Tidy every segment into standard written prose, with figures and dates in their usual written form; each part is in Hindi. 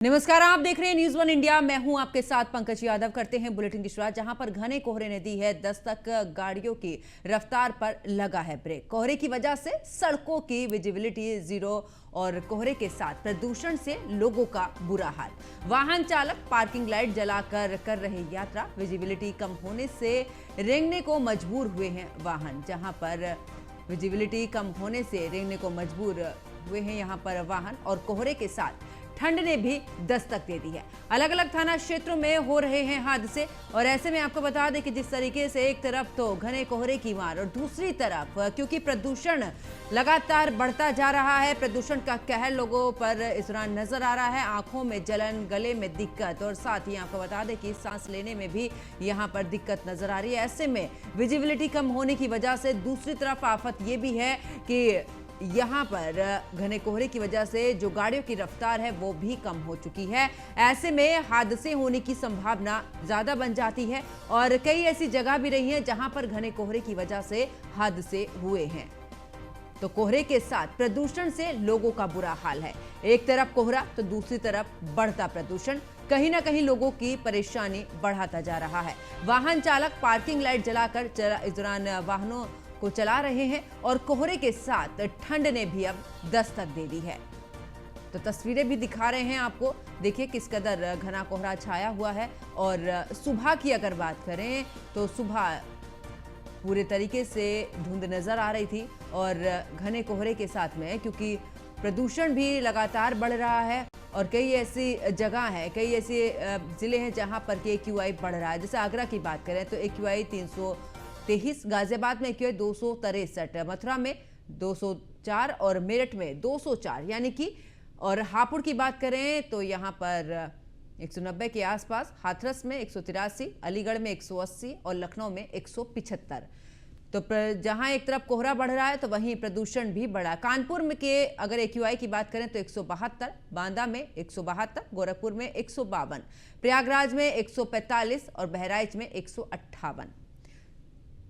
नमस्कार, आप देख रहे हैं न्यूज़ वन इंडिया। मैं हूं आपके साथ पंकज यादव। करते हैं बुलेटिन की शुरुआत, जहां पर घने कोहरे ने दी है दस्तक। गाड़ियों की रफ्तार पर लगा है ब्रेक। कोहरे की वजह से सड़कों की विजिबिलिटी जीरो और कोहरे के साथ प्रदूषण से लोगों का बुरा हाल। वाहन चालक पार्किंग लाइट जलाकर कर रहे यात्रा। विजिबिलिटी कम होने से रेंगने को मजबूर हुए हैं वाहन। जहां पर विजिबिलिटी कम होने से रेंगने को मजबूर हुए हैं यहां पर वाहन, और कोहरे के साथ ठंड ने भी दस्तक दे दी है। अलग अलग थाना क्षेत्रों में हो रहे हैं हादसे, और ऐसे में आपको बता दें कि जिस तरीके से एक तरफ तो घने कोहरे की मार, और दूसरी तरफ क्योंकि प्रदूषण लगातार बढ़ता जा रहा है, प्रदूषण का कहर लोगों पर इस दौरान नजर आ रहा है। आंखों में जलन, गले में दिक्कत, और साथ ही आपको बता दें कि सांस लेने में भी यहां पर दिक्कत नजर आ रही है। ऐसे में विजिबिलिटी कम होने की वजह से दूसरी तरफ आफत यह भी है कि यहाँ पर घने कोहरे की वजह से जो गाड़ियों की रफ्तार है वो भी कम हो चुकी है। ऐसे में हादसे होने की संभावना ज्यादा बन जाती है, और कई ऐसी जगह भी रही हैं जहां पर घने कोहरे की वजह से हादसे हुए हैं। तो कोहरे के साथ प्रदूषण से लोगों का बुरा हाल है। एक तरफ कोहरा तो दूसरी तरफ बढ़ता प्रदूषण कहीं ना कहीं लोगों की परेशानी बढ़ाता जा रहा है। वाहन चालक पार्किंग लाइट जलाकर इस दौरान वाहनों को चला रहे हैं, और कोहरे के साथ ठंड ने भी अब दस्तक दे दी है। तो तस्वीरें भी दिखा रहे हैं आपको। देखिए किस कदर घना कोहरा छाया हुआ है। और सुबह की अगर बात करें तो सुबह पूरे तरीके से धुंध नजर आ रही थी, और घने कोहरे के साथ में क्योंकि प्रदूषण भी लगातार बढ़ रहा है, और कई ऐसी जगह है, कई ऐसे जिले हैं जहां पर के AQI बढ़ रहा है। जैसे आगरा की बात करें तो AQI 323, गाजियाबाद में AQI 263, मथुरा में 204 और मेरठ में 204, यानी कि, और हापुड़ की बात करें तो यहाँ पर 190 के आसपास, हाथरस में 183, अलीगढ़ में 180 और लखनऊ में 175। तो जहां एक तरफ कोहरा बढ़ रहा है तो वहीं प्रदूषण भी बढ़ा। कानपुर में के अगर AQI की बात करें तो 172, बांदा में 172, गोरखपुर में 152, प्रयागराज में 145 और बहराइच में 158।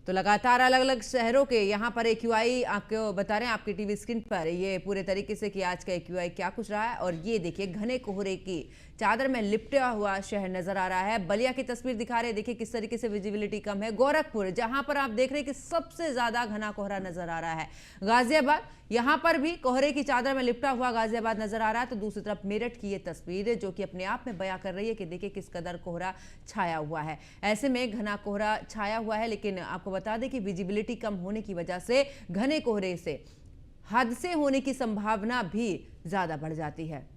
तो लगातार अलग अलग शहरों के यहाँ पर AQI आपको बता रहे हैं आपकी टीवी स्क्रीन पर, ये पूरे तरीके से कि आज का AQI क्या कुछ रहा है। और ये देखिए घने कोहरे की चादर में लिपटा हुआ शहर नजर आ रहा है। बलिया की तस्वीर दिखा रहे हैं, देखिए किस तरीके से विजिबिलिटी कम है। गोरखपुर जहां पर आप देख रहे हैं कि सबसे ज्यादा घना कोहरा नजर आ रहा है। गाजियाबाद, यहां पर भी कोहरे की चादर में लिपटा हुआ गाजियाबाद नजर आ रहा है। तो दूसरी तरफ मेरठ की ये तस्वीर जो कि अपने आप में बयां कर रही है कि देखिए किस कदर कोहरा छाया हुआ है। ऐसे में घना कोहरा छाया हुआ है, लेकिन आपको बता दें कि विजिबिलिटी कम होने की वजह से घने कोहरे से हादसे होने की संभावना भी ज्यादा बढ़ जाती है।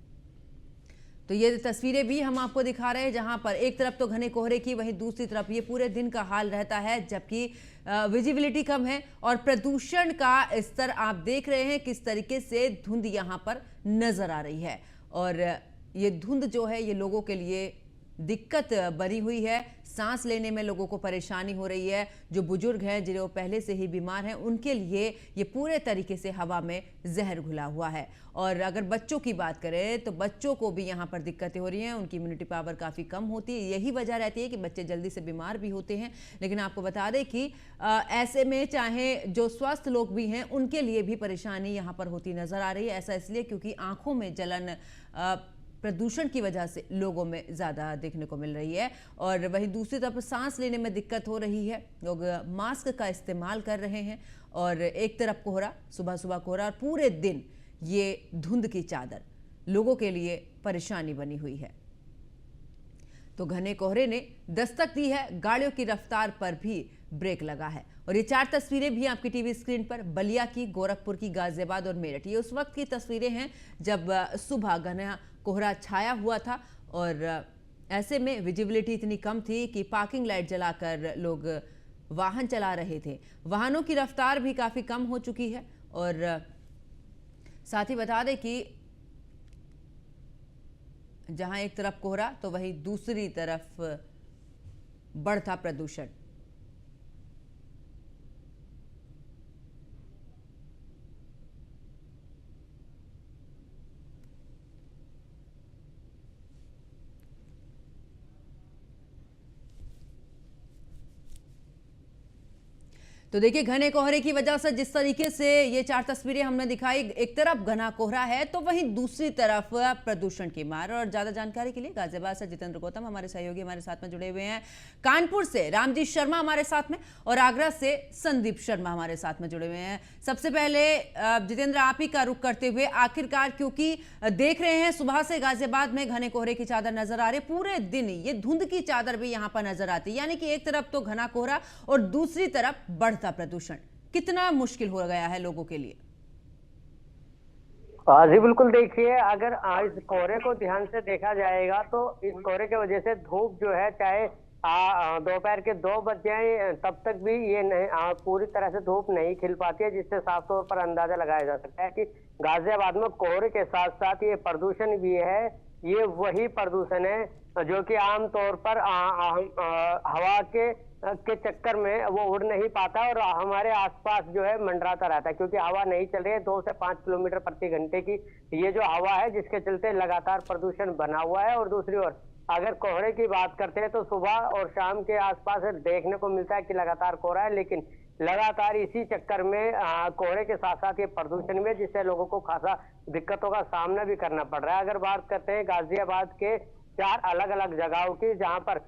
तो ये तस्वीरें भी हम आपको दिखा रहे हैं, जहां पर एक तरफ तो घने कोहरे की, वहीं दूसरी तरफ ये पूरे दिन का हाल रहता है, जबकि विजिबिलिटी कम है। और प्रदूषण का स्तर आप देख रहे हैं किस तरीके से धुंध यहां पर नजर आ रही है। और ये धुंध जो है ये लोगों के लिए दिक्कत बनी हुई है। सांस लेने में लोगों को परेशानी हो रही है। जो बुजुर्ग हैं, जो पहले से ही बीमार हैं, उनके लिए ये पूरे तरीके से हवा में जहर घुला हुआ है। और अगर बच्चों की बात करें तो बच्चों को भी यहाँ पर दिक्कतें हो रही हैं। उनकी इम्यूनिटी पावर काफ़ी कम होती है। यही वजह रहती है कि बच्चे जल्दी से बीमार भी होते हैं। लेकिन आपको बता दें कि ऐसे में चाहे जो स्वस्थ लोग भी हैं उनके लिए भी परेशानी यहाँ पर होती नजर आ रही है। ऐसा इसलिए क्योंकि आंखों में जलन प्रदूषण की वजह से लोगों में ज़्यादा देखने को मिल रही है। और वहीं दूसरी तरफ सांस लेने में दिक्कत हो रही है। लोग मास्क का इस्तेमाल कर रहे हैं, और एक तरफ कोहरा, सुबह सुबह कोहरा, और पूरे दिन ये धुंध की चादर लोगों के लिए परेशानी बनी हुई है। तो घने कोहरे ने दस्तक दी है, गाड़ियों की रफ्तार पर भी ब्रेक लगा है। और ये चार तस्वीरें भी आपकी टीवी स्क्रीन पर, बलिया की, गोरखपुर की, गाजियाबाद और मेरठ, ये उस वक्त की तस्वीरें हैं जब सुबह घना कोहरा छाया हुआ था। और ऐसे में विजिबिलिटी इतनी कम थी कि पार्किंग लाइट जलाकर लोग वाहन चला रहे थे। वाहनों की रफ्तार भी काफ़ी कम हो चुकी है। और साथ ही बता दें कि जहां एक तरफ कोहरा तो वहीं दूसरी तरफ बढ़ता प्रदूषण। तो देखिए, घने कोहरे की वजह से जिस तरीके से ये 4 तस्वीरें हमने दिखाई, एक तरफ घना कोहरा है तो वहीं दूसरी तरफ प्रदूषण की मार। और ज्यादा जानकारी के लिए गाजियाबाद से जितेंद्र गौतम हमारे सहयोगी हमारे साथ में जुड़े हुए हैं, कानपुर से रामजी शर्मा हमारे साथ में, और आगरा से संदीप शर्मा हमारे साथ में जुड़े हुए हैं। सबसे पहले जितेंद्र, आप ही का रुख करते हुए, आखिरकार क्योंकि देख रहे हैं सुबह से गाजियाबाद में घने कोहरे की चादर नजर आ रही है, पूरे दिन ये धुंध की चादर भी यहाँ पर नजर आती है, यानी कि एक तरफ तो घना कोहरा और दूसरी तरफ बढ़ता प्रदूषण। कितना मुश्किल हो गया है लोगों के लिए? जी बिल्कुल, देखिए अगर इस कोहरे को ध्यान से देखा जाएगा तो इस कोहरे की वजह से धूप जो है, चाहे दोपहर के 2 बज जाए तब तक भी ये नहीं पूरी तरह से धूप नहीं खिल पाती है, जिससे साफ तौर पर अंदाजा लगाया जा सकता है कि गाजियाबाद में कोहरे के साथ साथ ये प्रदूषण भी है। ये वही प्रदूषण है जो कि आमतौर पर हवा के चक्कर में वो उड़ नहीं पाता और हमारे आसपास जो है मंडराता रहता है, क्योंकि हवा नहीं चल रही है। 2 से 5 किलोमीटर प्रति घंटे की ये जो हवा है, जिसके चलते लगातार प्रदूषण बना हुआ है। और दूसरी ओर अगर कोहरे की बात करते हैं तो सुबह और शाम के आसपास देखने को मिलता है कि लगातार कोहरा है, लेकिन लगातार इसी चक्कर में कोहरे के साथ साथ ये प्रदूषण में, जिससे लोगों को खासा दिक्कतों का सामना भी करना पड़ रहा है। अगर बात करते हैं गाजियाबाद के 4 अलग अलग जगहों की, जहां पर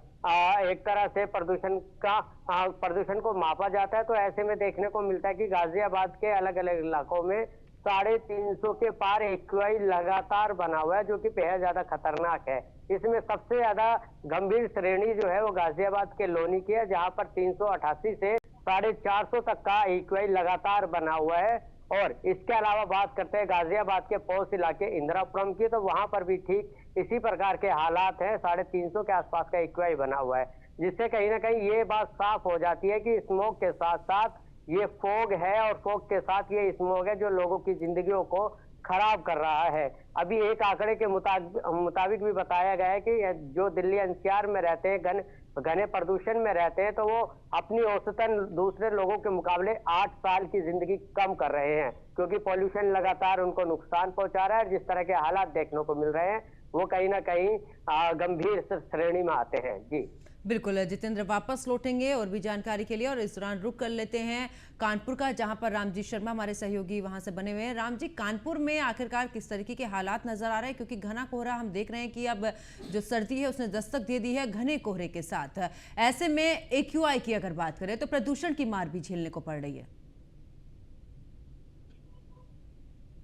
एक तरह से प्रदूषण को मापा जाता है, तो ऐसे में देखने को मिलता है कि गाजियाबाद के अलग अलग इलाकों में 350 के पार एक्यूआई लगातार बना हुआ है, जो कि बेहद ज्यादा खतरनाक है। इसमें सबसे ज्यादा गंभीर श्रेणी जो है वो गाजियाबाद के लोनी की है, जहां पर 388 से 450 तक का एक्यूआई लगातार बना हुआ है। और इसके अलावा बात करते हैं गाजियाबाद के पौष इलाके इंदिरापुरम की, तो वहां पर भी ठीक इसी प्रकार के हालात हैं। 350 के आसपास का एक्यूआई बना हुआ है, जिससे कहीं ना कहीं ये बात साफ हो जाती है कि स्मोक के साथ साथ ये फॉग है, और फॉग के साथ ये स्मोक है जो लोगों की जिंदगियों को खराब कर रहा है। अभी एक आंकड़े के मुताबिक भी बताया गया है कि जो दिल्ली एनसीआर में रहते हैं, घने प्रदूषण में रहते हैं, तो वो अपनी औसतन दूसरे लोगों के मुकाबले 8 साल की जिंदगी कम कर रहे हैं, क्योंकि पॉल्यूशन लगातार उनको नुकसान पहुंचा रहा है। जिस तरह के हालात देखने को मिल रहे हैं वो कहीं ना कहीं गंभीर श्रेणी में आते हैं। जी बिल्कुल जितेंद्र, वापस लौटेंगे और भी जानकारी के लिए, और इस दौरान रुक कर लेते हैं कानपुर का, जहां पर रामजी शर्मा हमारे सहयोगी वहां से बने हुए हैं। रामजी, कानपुर में आखिरकार किस तरीके के हालात नजर आ रहे हैं, क्योंकि घना कोहरा हम देख रहे हैं कि अब जो सर्दी है उसने दस्तक दे दी है घने कोहरे के साथ। ऐसे में एक्यूआई की अगर बात करें तो प्रदूषण की मार भी झेलने को पड़ रही है।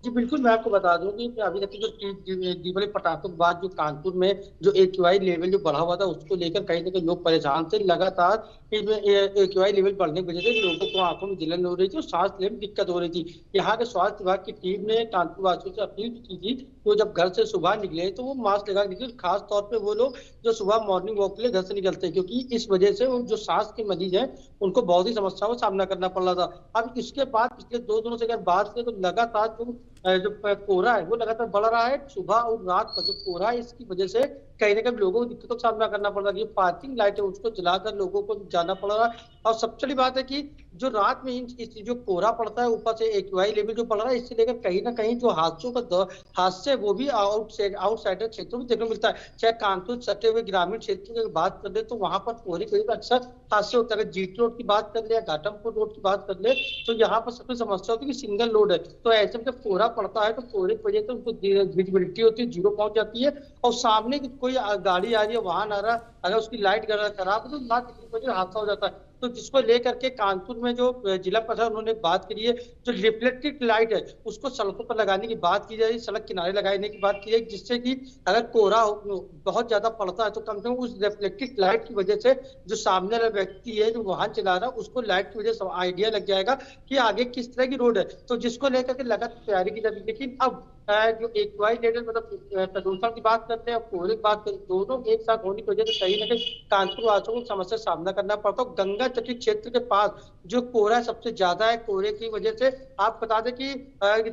जी बिल्कुल, मैं आपको बता दूं कि अभी तक जो दीपावली पटाखों के बाद जो कानपुर में जो एक्यूआई लेवल जो बढ़ा हुआ था, उसको लेकर कहीं ना कहीं लोग परेशान थे। लगातार एक्यूआई लेवल बढ़ने की वजह से लोगों को आंखों में जलन हो रही थी और सांस लेने में दिक्कत हो रही थी। यहाँ के स्वास्थ्य विभाग की टीम ने कानपुर वासियों से अपील की थी, तो जब घर से सुबह निकले तो वो मास्क लगा निकले, खास तौर पर वो लोग जो सुबह मॉर्निंग वॉक के लिए घर से निकलते हैं, क्योंकि इस वजह से जो सांस के मरीज हैं उनको बहुत ही समस्याओं का सामना करना पड़ रहा था। अब इसके बाद पिछले 2 दिनों से अगर बात करें तो लगातार जो कोहरा है वो लगातार बढ़ रहा है। सुबह और रात का जो कोहरा है, इसकी वजह से कहीं ना कहीं लोगों को दिक्कतों का सामना करना पड़ रहा है। पार्किंग लाइट है उसको जलाकर लोगों को जाना पड़ रहा है। और सबसे बड़ी बात है कि जो रात में जो कोहरा पड़ता है, ऊपर से एक्यूआई लेवल जो बढ़ रहा है, इससे लेकर कहीं ना कहीं जो हादसे वो भी आउटसाइडर क्षेत्रों में देखने को मिलता है। चाहे कानपुर सटे हुए ग्रामीण क्षेत्र की बात कर ले तो वहां पर कोहरे की अक्सर हादसे होता है। जीटी रोड की बात कर ले या घाटमपुर रोड की बात कर ले तो यहाँ पर सबसे समस्या होती है कि सिंगल रोड है, तो ऐसे में जब कोहरा पड़ता है तो कोहरे की वजह से उनको विजिबिलिटी होती है, 0 पहुंच जाती है। और सामने की कोई गाड़ी आ रही है, वाहन आ रहा है, अगर उसकी लाइट खराब है तो ना दिखने की वजह से हादसा हो जाता है। तो जिसको लेकर के कानपुर में जो जिला प्रशासन उन्होंने बात करी है, जो रिफ्लेक्टिव लाइट है उसको सड़कों पर लगाने की बात की जाए, सड़क किनारे लगाने की बात की जाए, जिससे कि अगर कोहरा बहुत ज्यादा पड़ता है तो कम से कम उस रिफ्लेक्टिव लाइट की वजह से जो सामने वाला व्यक्ति है जो वाहन चला रहा है उसको लाइट की वजह से आइडिया लग जाएगा कि आगे किस तरह की रोड है। तो जिसको लेकर के लगातार तैयारी की जाती है। लेकिन अब जो एक्यूआई लेवल मतलब प्रदूषण की बात करते हैं और कोहरे की बात करते हैं, दोनों एक साथ होने की वजह से कहीं ना कहीं कानपुर वासियों को समस्या का सामना करना पड़ता है। गंगा तटीय क्षेत्र के पास जो कोहरा सबसे ज्यादा है, कोहरे की वजह से आप बता दें कि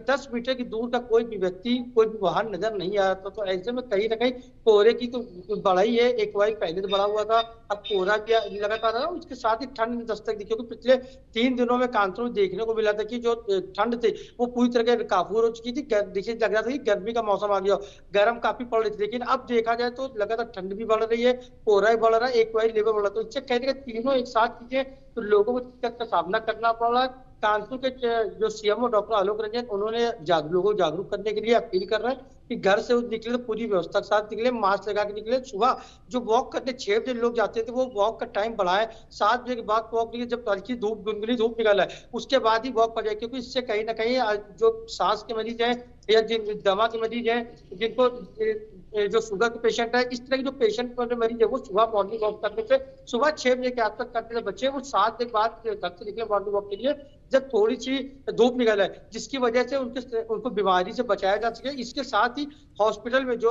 10 मीटर की दूर का कोई भी व्यक्ति, कोई भी वाहन नजर नहीं आ रहा। तो ऐसे में कहीं ना कहीं कोहरे की तो बढ़ा ही है, एक्यूआई पहले तो बढ़ा हुआ था, अब कोहरा भी लगातार रहा। उसके साथ ही ठंड में दस्तक दी, क्योंकि पिछले 3 दिनों में कानपुर में देखने को मिला था कि जो ठंड थी वो पूरी तरह काबू हो चुकी थी। देखिए लग रहा था कि गर्मी का मौसम आ गया, गर्म काफी पड़ रही थी। लेकिन अब देखा जाए तो लगातार ठंड भी बढ़ रही है, कोहरा भी बढ़ रहा है, एक्वाई लेवल बढ़ रहा है। तो इससे कहने का तीनों एक साथ चीजें, तो लोगों को दिक्कत का सामना करना पड़ रहा है। कानपुर के जो सीएमओ डॉक्टर आलोक रंजन, उन्होंने लोगों को जागरूक करने के लिए अपील कर रहे हैं कि घर से निकले तो पूरी व्यवस्था के साथ निकले, मास्क लगा के निकले। सुबह जो वॉक करने 6 बजे लोग जाते थे, वो वॉक का टाइम बढ़ाए, 7 बजे के बाद वॉक निकले, जब हल्की धूप गुनगुनी धूप निकल है उसके बाद ही वॉक पर जाए। क्योंकि इससे कहीं ना कहीं जो सांस के मरीज है या जिन दमा के मरीज है, जिनको जो शुगर के पेशेंट है, इस तरह के जो पेशेंट मरीज है, वो सुबह मॉर्निंग वॉक करने से, सुबह 6 बजे के आसपास करते थे बच्चे, वो 7 बजे के बाद घर से निकले मॉर्निंग वॉक के लिए, जब थोड़ी सी धूप निकल है, जिसकी वजह से उनको बीमारी से बचाया जा सके। इसके साथ ही हॉस्पिटल में जो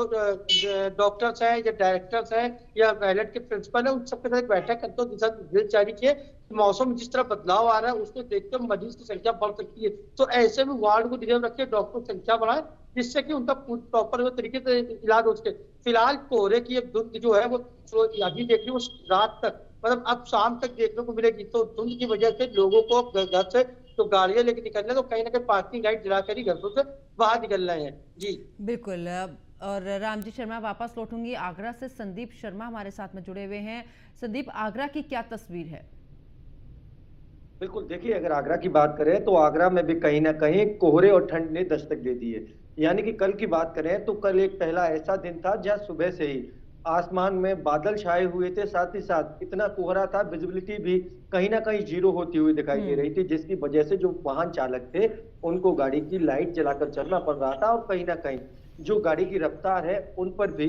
डॉक्टर्स हैं या डायरेक्टर्स हैं या पैलेट के प्रिंसिपल है, उन सबके साथ बैठक करते हुए दिशा निर्देश जारी किए। मौसम में जिस तरह बदलाव आ रहा है उसको देखते हुए मरीज की संख्या बढ़ सकती है, तो ऐसे में वार्ड को रिजर्व रखे, डॉक्टर की संख्या बढ़ाए, जिससे कि उनका प्रॉपर तरीके से इलाज हो सके। फिलहाल कोहरे की धुंध जो है वो अभी देख रही, वो रात तक, मतलब अब शाम तक देखने को मिलेगी। तो धुंध की वजह से लोगों को घर से तो गाड़ियां लेके निकलना है, तो कहीं ना कहीं पार्किंग लाइट जलाकर ही घरों से बाहर निकल रहे हैं। जी बिल्कुल। और रामजी शर्मा, वापस लौटूंगी आगरा से। संदीप शर्मा हमारे साथ में जुड़े हुए हैं। संदीप, आगरा की क्या तस्वीर है? बिल्कुल, देखिए अगर आगरा की बात करें तो आगरा में भी कहीं ना कहीं कोहरे और ठंड ने दस्तक दे दी है। यानी कि कल की बात करें तो कल एक पहला ऐसा दिन था जहां सुबह से ही आसमान में बादल छाए हुए थे, साथ ही साथ इतना कोहरा था, विजिबिलिटी भी कहीं ना कहीं जीरो होती हुई दिखाई दे रही थी, जिसकी वजह से जो वाहन चालक थे उनको गाड़ी की लाइट जलाकर चलना पड़ रहा था, और कहीं ना कहीं जो गाड़ी की रफ्तार है उन पर भी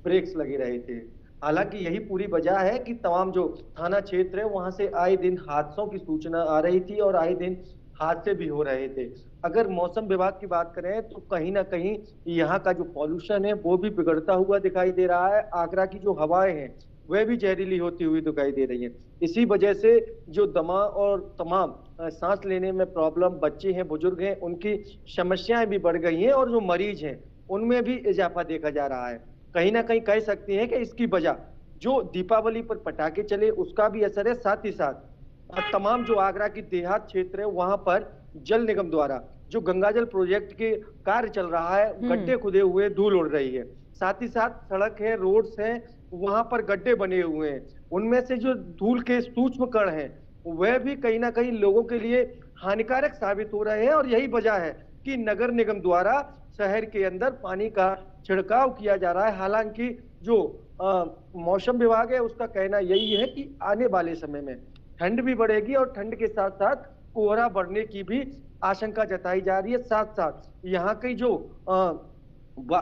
ब्रेक्स लगे रहे थे। हालांकि यही पूरी वजह है कि तमाम जो थाना क्षेत्र है वहां से आए दिन हादसों की सूचना आ रही थी और आए दिन हादसे भी हो रहे थे। अगर मौसम विभाग की बात करें तो कहीं ना कहीं यहाँ का जो पॉल्यूशन है वो भी बिगड़ता हुआ दिखाई दे रहा है। आगरा की जो हवाएं हैं वह भी जहरीली होती हुई दिखाई दे रही हैं। इसी वजह से जो दमा और तमाम सांस लेने में प्रॉब्लम, बच्चे हैं, बुजुर्ग हैं, उनकी समस्याएं भी बढ़ गई हैं, और जो मरीज हैं उनमें भी इजाफा देखा जा रहा है। कहीं ना कहीं कह सकते हैं कि इसकी वजह जो दीपावली पर पटाखे चले उसका भी असर है, साथ ही साथ तमाम जो आगरा की देहात क्षेत्र है वहां पर जल निगम द्वारा जो गंगाजल प्रोजेक्ट के कार्य चल रहा है, गड्ढे खुदे हुए, धूल उड़ रही है, साथ ही साथ सड़क है, रोड्स हैं, वहां पर गड्ढे बने हुए हैं, उनमें से जो धूल के सूक्ष्म कण हैं वह भी कहीं ना कहीं लोगों के लिए हानिकारक साबित हो रहे हैं। और यही वजह है कि नगर निगम द्वारा शहर के अंदर पानी का छिड़काव किया जा रहा है। हालांकि जो मौसम विभाग है उसका कहना यही है कि आने वाले समय में ठंड भी बढ़ेगी और ठंड के साथ साथ कोहरा बढ़ने की भी आशंका जताई जा रही है। साथ साथ यहाँ की जो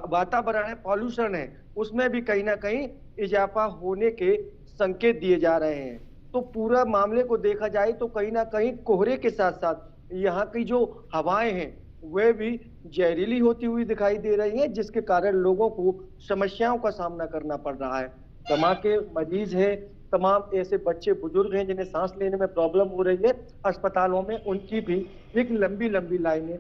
वातावरण है, पॉल्यूशन है, उसमें भी कहीं ना कहीं इजाफा होने के संकेत दिए जा रहे हैं। तो पूरा मामले को देखा जाए तो कहीं ना कहीं कोहरे के साथ साथ यहाँ की जो हवाएं हैं वे भी जहरीली होती हुई दिखाई दे रही हैं, जिसके कारण लोगों को समस्याओं का सामना करना पड़ रहा है। दमा के मरीज हैं, तमाम ऐसे बच्चे बुजुर्ग हैं जिन्हें सांस लेने में प्रॉब्लम हो रही है, अस्पतालों में उनकी भी एक लंबी लंबी लाइनें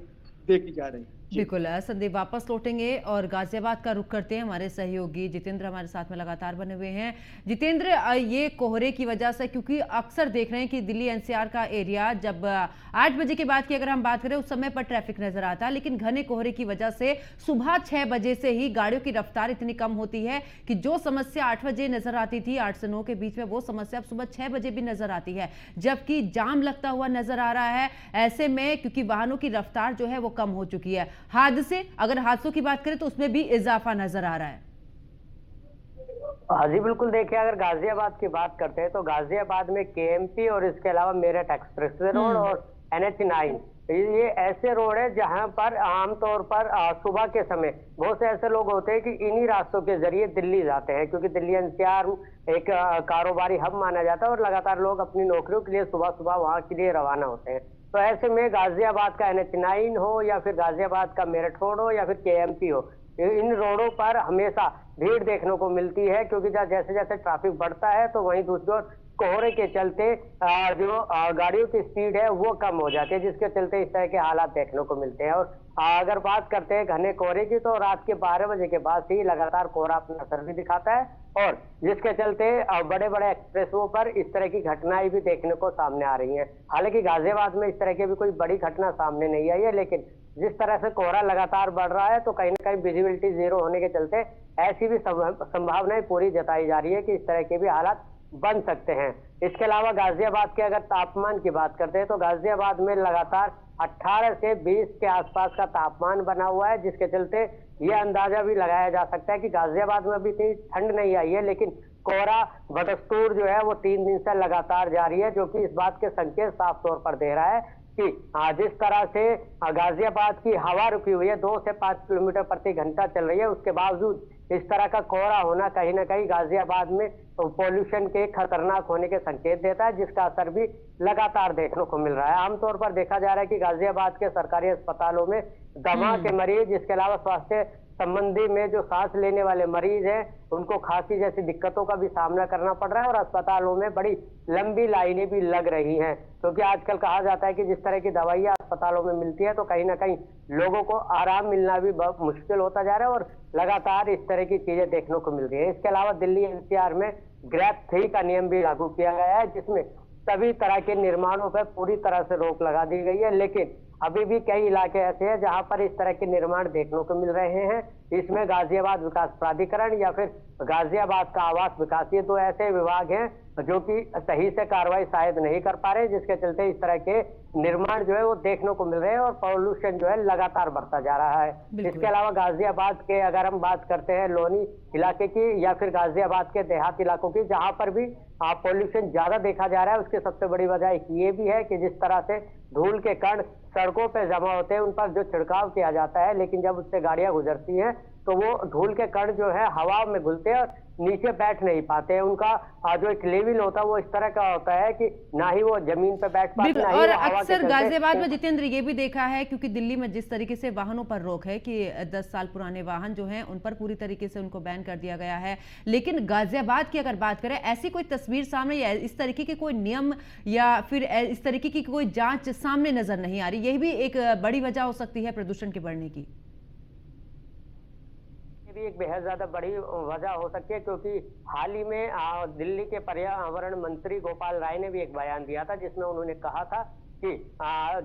देखी जा रही है। बिल्कुल। संदीप, वापस लौटेंगे और गाजियाबाद का रुख करते हैं। हमारे सहयोगी जितेंद्र हमारे साथ में लगातार बने हुए हैं। जितेंद्र, ये कोहरे की वजह से, क्योंकि अक्सर देख रहे हैं कि दिल्ली एनसीआर का एरिया जब 8 बजे के बाद की अगर हम बात करें उस समय पर ट्रैफिक नजर आता है, लेकिन घने कोहरे की वजह से सुबह 6 बजे से ही गाड़ियों की रफ्तार इतनी कम होती है कि जो समस्या 8 बजे नजर आती थी, 8 से 9 के बीच में, वो समस्या अब सुबह 6 बजे भी नजर आती है, जबकि जाम लगता हुआ नजर आ रहा है। ऐसे में क्योंकि वाहनों की रफ्तार जो है वो कम हो चुकी है, हादसे, अगर हादसों की बात करें तो उसमें भी इजाफा नजर आ रहा है। हाँ जी बिल्कुल। देखिए, अगर गाजियाबाद की बात करते हैं तो गाजियाबाद में केएमपी और इसके अलावा मेरठ एक्सप्रेसवे रोड और NH9, ये ऐसे रोड है जहां पर आमतौर पर सुबह के समय बहुत से ऐसे लोग होते हैं कि इन्हीं रास्तों के जरिए दिल्ली जाते हैं, क्योंकि दिल्ली एनसीआर एक कारोबारी हब माना जाता है और लगातार लोग अपनी नौकरियों के लिए सुबह सुबह वहां के लिए रवाना होते हैं। तो ऐसे में गाजियाबाद का NH9 हो या फिर गाजियाबाद का मेरठ रोड हो या फिर KMP हो, इन रोडों पर हमेशा भीड़ देखने को मिलती है, क्योंकि जैसे जैसे ट्रैफिक बढ़ता है तो वहीं दूसरी ओर कोहरे के चलते जो गाड़ियों की स्पीड है वो कम हो जाती है, जिसके चलते इस तरह के हालात देखने को मिलते हैं। और अगर बात करते हैं घने कोहरे की, तो रात के 12 बजे के बाद से ही लगातार कोहरा अपना असर भी दिखाता है, और जिसके चलते बड़े बड़े एक्सप्रेसों पर इस तरह की घटनाएं भी देखने को सामने आ रही हैं। हालांकि गाजियाबाद में इस तरह की भी कोई बड़ी घटना सामने नहीं आई है, लेकिन जिस तरह से कोहरा लगातार बढ़ रहा है तो कहीं ना कहीं विजिबिलिटी जीरो होने के चलते ऐसी भी संभावनाएं पूरी जताई जा रही है कि इस तरह के भी हालात बन सकते हैं। इसके अलावा गाजियाबाद के अगर तापमान की बात करते हैं तो गाजियाबाद में लगातार 18 से 20 के आसपास का तापमान बना हुआ है, जिसके चलते यह अंदाजा भी लगाया जा सकता है कि गाजियाबाद में अभी इतनी ठंड नहीं आई है, लेकिन कोहरा बदस्तूर जो है वो 3 दिन से लगातार जारी है, जो कि इस बात के संकेत साफ तौर पर दे रहा है कि जिस तरह से गाजियाबाद की हवा रुकी हुई है 2 से 5 किलोमीटर प्रति घंटा चल रही है, उसके बावजूद इस तरह का कोहरा होना कहीं ना कहीं गाजियाबाद में पॉल्यूशन के खतरनाक होने के संकेत देता है, जिसका असर भी लगातार देखने को मिल रहा है। आमतौर पर देखा जा रहा है कि गाजियाबाद के सरकारी अस्पतालों में दमा के मरीज, इसके अलावा स्वास्थ्य संबंधी में जो सांस लेने वाले मरीज हैं उनको खांसी जैसी दिक्कतों का भी सामना करना पड़ रहा है और अस्पतालों में बड़ी लंबी लाइनें भी लग रही हैं, क्योंकि आजकल कहा जाता है कि जिस तरह की दवाइयां अस्पतालों में मिलती है तो कहीं ना कहीं लोगों को आराम मिलना भी बहुत मुश्किल होता जा रहा है और लगातार इस तरह की चीजें देखने को मिल रही है। इसके अलावा दिल्ली एनसीआर में ग्रेड 3 का नियम भी लागू किया गया है, जिसमें सभी तरह के निर्माणों पर पूरी तरह से रोक लगा दी गई है, लेकिन अभी भी कई इलाके ऐसे हैं जहां पर इस तरह के निर्माण देखने को मिल रहे हैं। इसमें गाजियाबाद विकास प्राधिकरण या फिर गाजियाबाद का आवास विकास, ये 2 ऐसे विभाग हैं जो कि सही से कार्रवाई शायद नहीं कर पा रहे, जिसके चलते इस तरह के निर्माण जो है वो देखने को मिल रहे हैं और पॉल्यूशन जो है लगातार बढ़ता जा रहा है। इसके अलावा गाजियाबाद के अगर हम बात करते हैं लोनी इलाके की या फिर गाजियाबाद के देहात इलाकों की, जहां पर भी पॉल्यूशन ज्यादा देखा जा रहा है, उसकी सबसे बड़ी वजह एक ये भी है कि जिस तरह से धूल के कण सड़कों पर जमा होते हैं उन पर जो छिड़काव किया जाता है, लेकिन जब उससे गाड़ियां गुजरती हैं तो वो धूल के कण जो है हवा में घुलते हैं और नीचे बैठ नहीं पाते हैं। उनका जो एक लेवल होता है वो इस तरह का होता है कि ना ही वो जमीन पे बैठ पाते, ना ही और वो हवा अक्सर के गाजियाबाद में जितेंद्र ये भी देखा है, क्योंकि दिल्ली में जिस तरीके से वाहनों पर रोक है कि 10 साल पुराने वाहन जो हैं उन पर पूरी तरीके से उनको बैन कर दिया गया है, लेकिन गाजियाबाद की अगर बात करें ऐसी कोई तस्वीर सामने या इस तरीके के कोई नियम या फिर इस तरीके की कोई जांच सामने नजर नहीं आ रही, यही भी एक बड़ी वजह हो सकती है प्रदूषण के बढ़ने की। भी एक बेहद ज्यादा बड़ी वजह हो सकती है, क्योंकि हाल ही में दिल्ली के पर्यावरण मंत्री गोपाल राय ने भी एक बयान दिया था जिसमें उन्होंने कहा था कि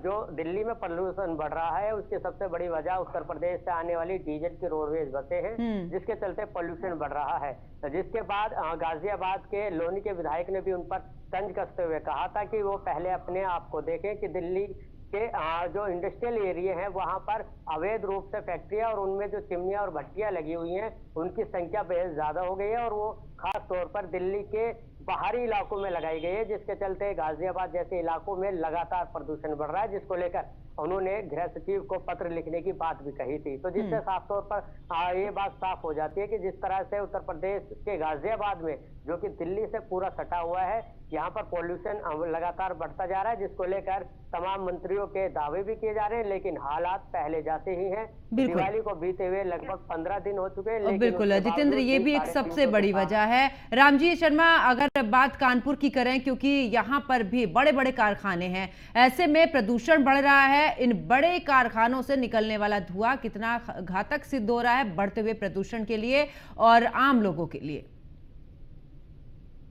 जो दिल्ली में पॉल्यूशन बढ़ रहा है उसकी सबसे बड़ी वजह उत्तर प्रदेश से आने वाली डीजल की रोडवेज बसें हैं, जिसके चलते पॉल्यूशन बढ़ रहा है। जिसके बाद गाजियाबाद के लोनी के विधायक ने भी उन पर तंज कसते हुए कहा था कि वो पहले अपने आप को देखें कि दिल्ली के जो इंडस्ट्रियल एरिया है वहां पर अवैध रूप से फैक्ट्रियां और उनमें जो चिमनियां और भट्टियां लगी हुई हैं उनकी संख्या बेहद ज्यादा हो गई है और वो खास तौर पर दिल्ली के बाहरी इलाकों में लगाई गई है, जिसके चलते गाजियाबाद जैसे इलाकों में लगातार प्रदूषण बढ़ रहा है, जिसको लेकर उन्होंने गृह सचिव को पत्र लिखने की बात भी कही थी। तो जिससे साफ तौर पर ये बात साफ हो जाती है कि जिस तरह से उत्तर प्रदेश के गाजियाबाद में जो कि दिल्ली से पूरा सटा हुआ है, यहाँ पर पॉल्यूशन लगातार बढ़ता जा रहा है, जिसको लेकर तमाम मंत्रियों के दावे भी किए जा रहे हैं, लेकिन हालात पहले जाते ही हैं। दिवाली को बीते हुए लगभग 15 दिन हो चुके हैं। बिल्कुल जितेंद्र, ये भी एक सबसे बड़ी वजह है। रामजी शर्मा, अगर बात कानपुर की करें, क्योंकि यहाँ पर भी बड़े बड़े कारखाने हैं, ऐसे में प्रदूषण बढ़ रहा है, इन बड़े कारखानों से निकलने वाला धुआं कितना घातक सिद्ध हो रहा है बढ़ते हुए प्रदूषण के लिए और आम लोगों के लिए।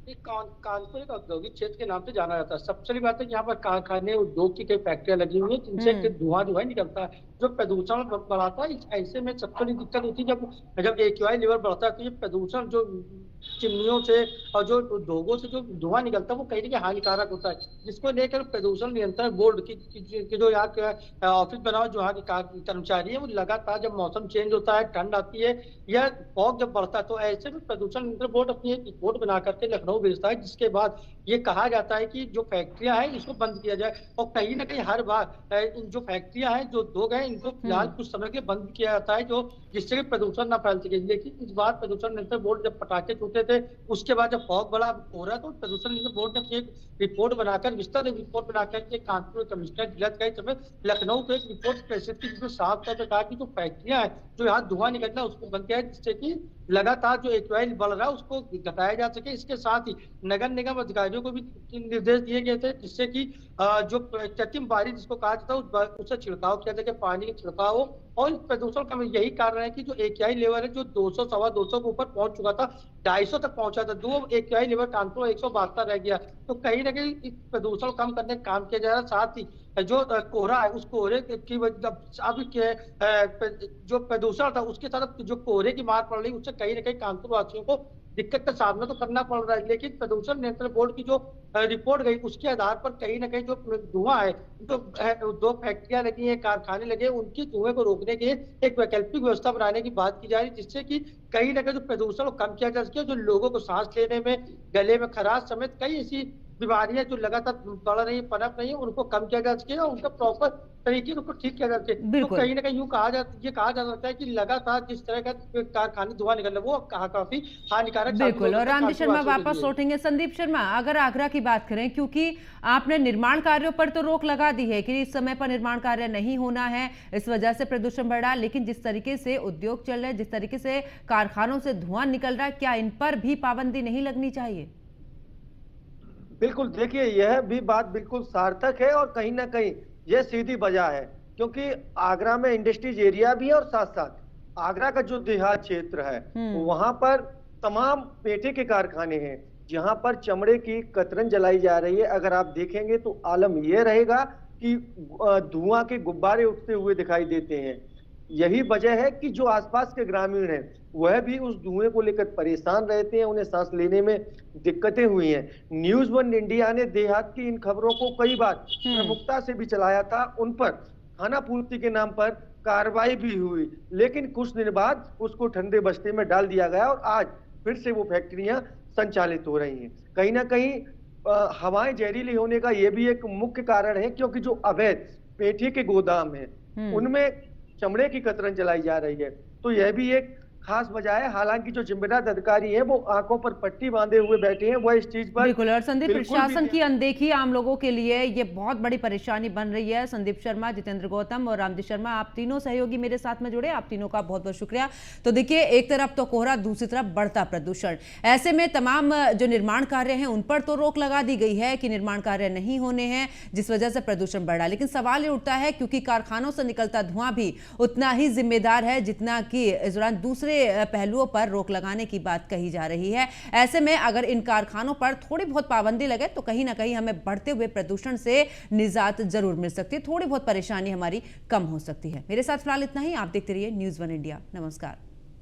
कानपुर एक औद्योगिक क्षेत्र के नाम से जाना जाता है। सबसे बड़ी बात है यहाँ पर कारखाने उद्योग की कई फैक्ट्रियां लगी हुई है, जिनसे धुआं जो है निकलता है, जो प्रदूषण बढ़ाता है। ऐसे में सबसे बड़ी दिक्कत होती है जब AQI लेवल बढ़ता है, तो ये प्रदूषण जो चिमनियों से और जो उद्योगों से जो धुआं निकलता है वो कहीं ना कहीं हानिकारक होता है, जिसको लेकर प्रदूषण नियंत्रण बोर्ड की जो यहाँ के ऑफिस बना हुआ जो यहाँ के कर्मचारी है वो लगातार जब मौसम चेंज होता है, ठंड आती है या फॉग जब बढ़ता है, तो ऐसे में प्रदूषण नियंत्रण बोर्ड अपनी एक रिपोर्ट बना करके लखनऊ भेजता है, जिसके बाद ये कहा जाता है कि जो फैक्ट्रियां हैं इसको बंद किया जाए। और कहीं ना कहीं हर बार जो फैक्ट्रियां हैं जो उद्योग हैं इनको फिलहाल कुछ समय के बंद किया जाता है, जो जिससे कि प्रदूषण ना फैल सके। लेकिन इस बार प्रदूषण नियंत्रण बोर्ड जब पटाखे छूटे थे, उसके बाद जब फॉग बड़ा हो रहा, तो प्रदूषण नियंत्रण बोर्ड ने एक रिपोर्ट बनाकर विस्तार रिपोर्ट बनाकर के कानपुर कमिश्नर जिला समेत लखनऊ को एक रिपोर्ट प्रस्तुत की, जिसमें साफ तौर पर कहा कि जो फैक्ट्रियां हैं जो यहाँ धुआं निकलना है उसको बंद किया है, जिससे कि लगातार जो AQI बढ़ रहा है उसको घटाया जा सके। इसके साथ ही नगर निगम अधिकारियों को भी निर्देश दिए गए थे, जिससे कि जो कृत्रिम बारिश जिसको कहा जाता है उससे छिड़काव किया जाए, पानी का छिड़काव हो और इस प्रदूषण का यही कारण है कि जो AQI लेवल है जो 200 सवा 200 के ऊपर पहुंच चुका था, 250 तक पहुंचा था, दो AQI लेवल कानपुर 172 रह गया। तो कहीं ना कहीं इस प्रदूषण कम करने का काम किया जा रहा है। साथ ही जो कोहरा है उस कोहरे की वजह अब जो प्रदूषण था उसके साथ जो कोहरे की मार पड़ रही उससे कहीं ना कहीं कानपुर वासियों को दिक्कत का सामना तो करना पड़ रहा है। लेकिन प्रदूषण नियंत्रण बोर्ड की जो रिपोर्ट गई उसके आधार पर कहीं ना कहीं जो धुआं है, जो दो फैक्ट्रियां लगी हैं, कारखाने लगे, उनकी धुएं को रोकने के लिए एक वैकल्पिक व्यवस्था बनाने की बात की जा रही है, जिससे कि कहीं ना कहीं जो प्रदूषण को कम किया जा सके। जो लोगों को सांस लेने में, गले में खराश समेत कई ऐसी बीमारियां जो लगातार बढ़ रही है, पनप रही है, उनको कम किया जा सके और उनका प्रॉपर तरीके से उनको ठीक किया जा सके। तो कहीं ना कहीं ये कहा जा सकता है कि लगातार जिस तरह का कारखाने धुआं निकल रहा है वो काफी हानिकारक। बिल्कुल। और रामजी शर्मा वापस लौटेंगे। संदीप शर्मा, अगर आगरा की बात करें, क्योंकि आपने निर्माण कार्यों पर तो रोक लगा दी है कि इस समय पर निर्माण कार्य नहीं होना है, इस वजह से प्रदूषण बढ़ रहा, लेकिन जिस तरीके से उद्योग चल रहे हैं, जिस तरीके से कारखानों से धुआं निकल रहा है, क्या इन पर भी पाबंदी नहीं लगनी चाहिए? बिल्कुल, देखिए यह भी बात बिल्कुल सार्थक है और कहीं ना कहीं यह सीधी वजह है, क्योंकि आगरा में इंडस्ट्रीज एरिया भी है और साथ साथ आगरा का जो देहात क्षेत्र है वहां पर तमाम पेठे के कारखाने हैं जहां पर चमड़े की कतरन जलाई जा रही है। अगर आप देखेंगे तो आलम यह रहेगा कि धुआं के गुब्बारे उठते हुए दिखाई देते हैं। यही वजह है कि जो आसपास के ग्रामीण हैं वह भी उस धुएं को लेकर परेशान रहते हैं, उन्हें सांस लेने में दिक्कतें हुई हैं। न्यूज़ वन इंडिया ने देहात की इन खबरों को कई बार प्रमुखता से भी चलाया था, उन पर खाना पूर्ति के नाम पर कार्रवाई भी हुई, लेकिन कुछ दिन बाद उसको ठंडे बस्ते में डाल दिया गया और आज फिर से वो फैक्ट्रियां संचालित हो रही हैं। कहीं ना कहीं हवाएं जहरीली होने का यह भी एक मुख्य कारण है, क्योंकि जो अवैध पेठे के गोदाम है उनमें चमड़े की कतरन जलाई जा रही है। तो यह भी एक खास वजह है। हालांकि जो जिम्मेदार अधिकारी हैं वो आंखों पर पट्टी बांधे हुए बैठे हैं, वह इस चीज पर बिल्कुल। और संदीप, प्रशासन की अनदेखी आम लोगों के लिए ये बहुत बड़ी परेशानी बन रही है। संदीप शर्मा, जितेंद्र गौतम और रामजी शर्मा, आप तीनों सहयोगी मेरे साथ में जुड़े, आप तीनों का बहुत बहुत शुक्रिया। तो देखिए, एक तरफ तो कोहरा, दूसरी तरफ बढ़ता प्रदूषण, ऐसे में तमाम जो निर्माण कार्य हैं उन पर तो रोक लगा दी गई है कि निर्माण कार्य नहीं होने हैं, जिस वजह से प्रदूषण बढ़ा। लेकिन सवाल ये उठता है, क्योंकि कारखानों से निकलता धुआं भी उतना ही जिम्मेदार है जितना कि इस दौरान दूसरे पहलुओं पर रोक लगाने की बात कही जा रही है। ऐसे में अगर इन कारखानों पर थोड़ी बहुत पाबंदी लगे तो कहीं ना कहीं हमें बढ़ते हुए प्रदूषण से निजात जरूर मिल सकती है, थोड़ी बहुत परेशानी हमारी कम हो सकती है। मेरे साथ फिलहाल इतना ही। आप देखते रहिए न्यूज़ वन इंडिया। नमस्कार।